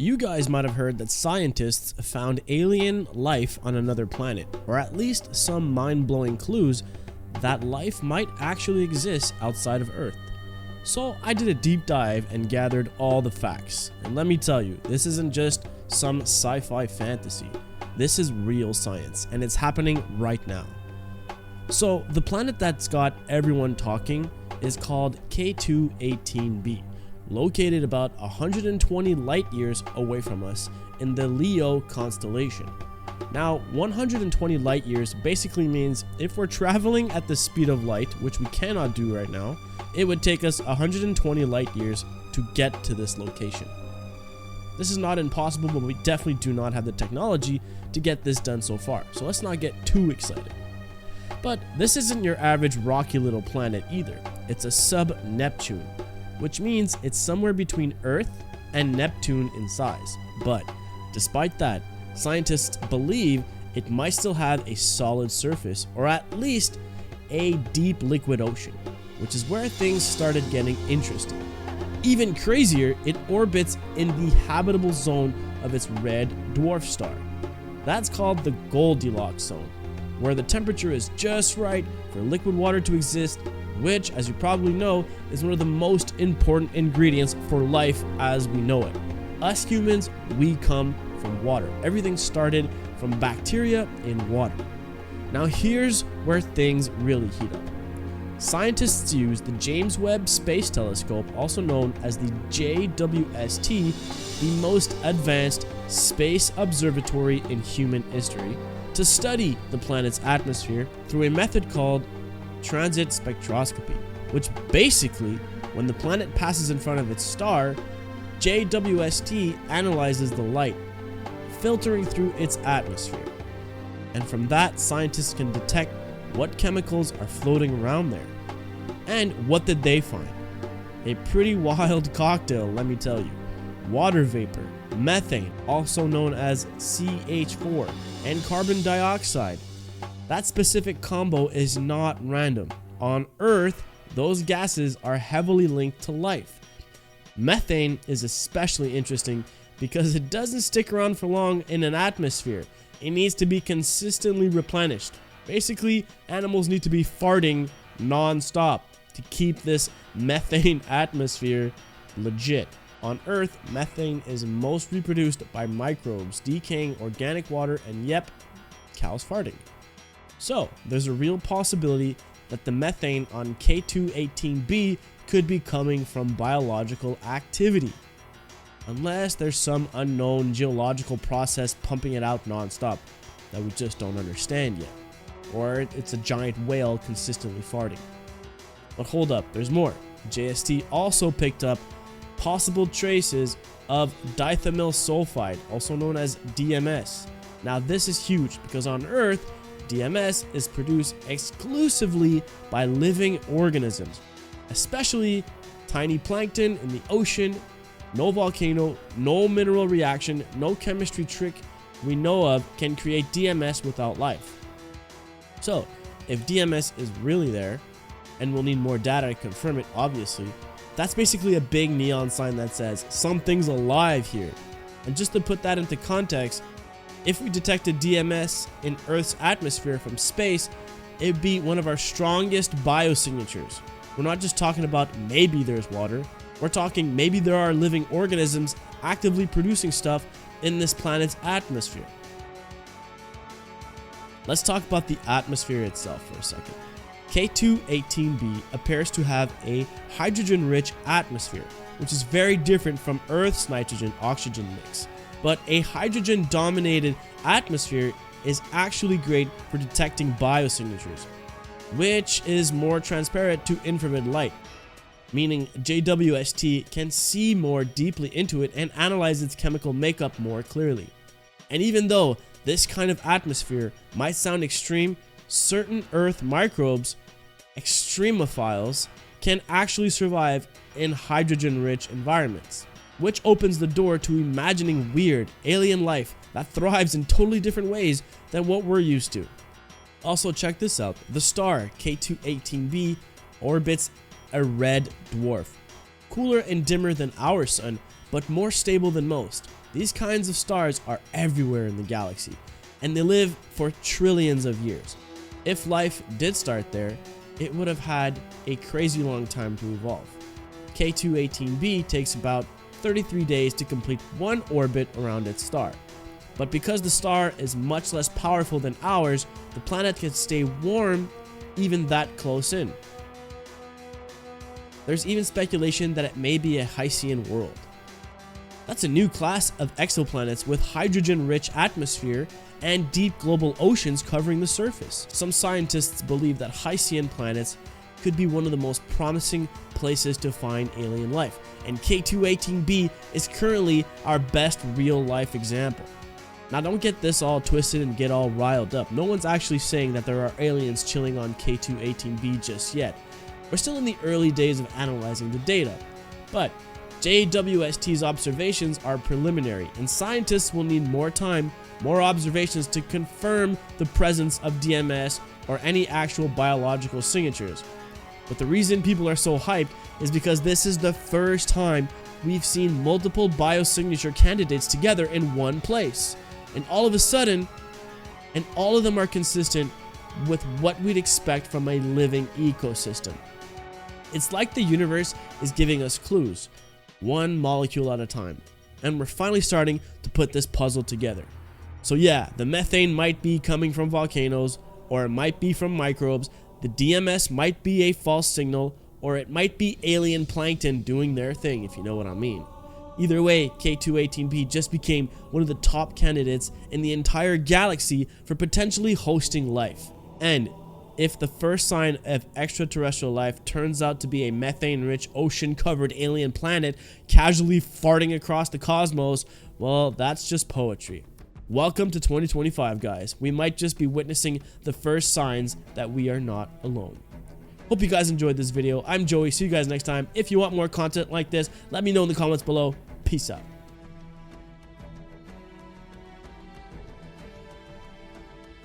You guys might have heard that scientists found alien life on another planet, or at least some mind-blowing clues that life might actually exist outside of Earth. So I did a deep dive and gathered all the facts. And let me tell you, this isn't just some sci-fi fantasy. This is real science, and it's happening right now. So the planet that's got everyone talking is called K2-18b. Located about 120 light years away from us in the Leo constellation. Now, 120 light years basically means if we're traveling at the speed of light, which we cannot do right now, it would take us 120 light years to get to this location. This is not impossible, but we definitely do not have the technology to get this done so far, so let's not get too excited. But this isn't your average rocky little planet either. It's a sub-Neptune, which means it's somewhere between Earth and Neptune in size. But despite that, scientists believe it might still have a solid surface, or at least a deep liquid ocean, which is where things started getting interesting. Even crazier, it orbits in the habitable zone of its red dwarf star. That's called the Goldilocks zone, where the temperature is just right for liquid water to exist, which, as you probably know, is one of the most important ingredients for life as we know it. Us humans, we come from water. Everything started from bacteria in water. Now here's where things really heat up. Scientists use the James Webb Space Telescope, also known as the JWST, the most advanced space observatory in human history, to study the planet's atmosphere through a method called transit spectroscopy, which basically, when the planet passes in front of its star, JWST analyzes the light, filtering through its atmosphere. And from that, scientists can detect what chemicals are floating around there. And what did they find? A pretty wild cocktail, let me tell you. Water vapor, methane, also known as CH4, and carbon dioxide. That specific combo is not random. On Earth, those gases are heavily linked to life. Methane is especially interesting because it doesn't stick around for long in an atmosphere. It needs to be consistently replenished. Basically, animals need to be farting non-stop to keep this methane atmosphere legit. On Earth, methane is most reproduced by microbes decaying organic water and, yep, cows farting. So, there's a real possibility that the methane on K2-18b could be coming from biological activity. Unless there's some unknown geological process pumping it out non-stop that we just don't understand yet. Or it's a giant whale consistently farting. But hold up, there's more. JST also picked up possible traces of dithylamyl sulfide, also known as DMS. Now this is huge because on Earth, DMS is produced exclusively by living organisms, especially tiny plankton in the ocean. No volcano, no mineral reaction, no chemistry trick we know of can create DMS without life. So, if DMS is really there, and we'll need more data to confirm it obviously, that's basically a big neon sign that says something's alive here. And just to put that into context, if we detected DMS in Earth's atmosphere from space, it'd be one of our strongest biosignatures. We're not just talking about maybe there's water, we're talking maybe there are living organisms actively producing stuff in this planet's atmosphere. Let's talk about the atmosphere itself for a second. K2-18b appears to have a hydrogen-rich atmosphere, which is very different from Earth's nitrogen-oxygen mix. But a hydrogen-dominated atmosphere is actually great for detecting biosignatures, which is more transparent to infrared light, meaning JWST can see more deeply into it and analyze its chemical makeup more clearly. And even though this kind of atmosphere might sound extreme, certain Earth microbes, extremophiles, can actually survive in hydrogen-rich environments, which opens the door to imagining weird alien life that thrives in totally different ways than what we're used to. Also, check this out. The star K2-18b orbits a red dwarf. Cooler and dimmer than our sun, but more stable than most. These kinds of stars are everywhere in the galaxy, and they live for trillions of years. If life did start there, it would have had a crazy long time to evolve. K2-18b takes about 33 days to complete one orbit around its star. But because the star is much less powerful than ours, the planet can stay warm even that close in. There's even speculation that it may be a Hycean world. That's a new class of exoplanets with hydrogen-rich atmosphere and deep global oceans covering the surface. Some scientists believe that Hycean planets could be one of the most promising places to find alien life, and K2-18b is currently our best real-life example. Now, don't get this all twisted and get all riled up. No one's actually saying that there are aliens chilling on K2-18b just yet. We're still in the early days of analyzing the data, but JWST's observations are preliminary, and scientists will need more time, more observations to confirm the presence of DMS or any actual biological signatures. But the reason people are so hyped is because this is the first time we've seen multiple biosignature candidates together in one place. And all of a sudden, and all of them are consistent with what we'd expect from a living ecosystem. It's like the universe is giving us clues, one molecule at a time, and we're finally starting to put this puzzle together. So yeah, the methane might be coming from volcanoes, or it might be from microbes, the DMS might be a false signal, or it might be alien plankton doing their thing, if you know what I mean. Either way, K2-18b just became one of the top candidates in the entire galaxy for potentially hosting life. And if the first sign of extraterrestrial life turns out to be a methane-rich, ocean-covered alien planet casually farting across the cosmos, well, that's just poetry. Welcome to 2025, guys. We might just be witnessing the first signs that we are not alone. Hope you guys enjoyed this video. I'm Joey. See you guys next time. If you want more content like this, let me know in the comments below. Peace out.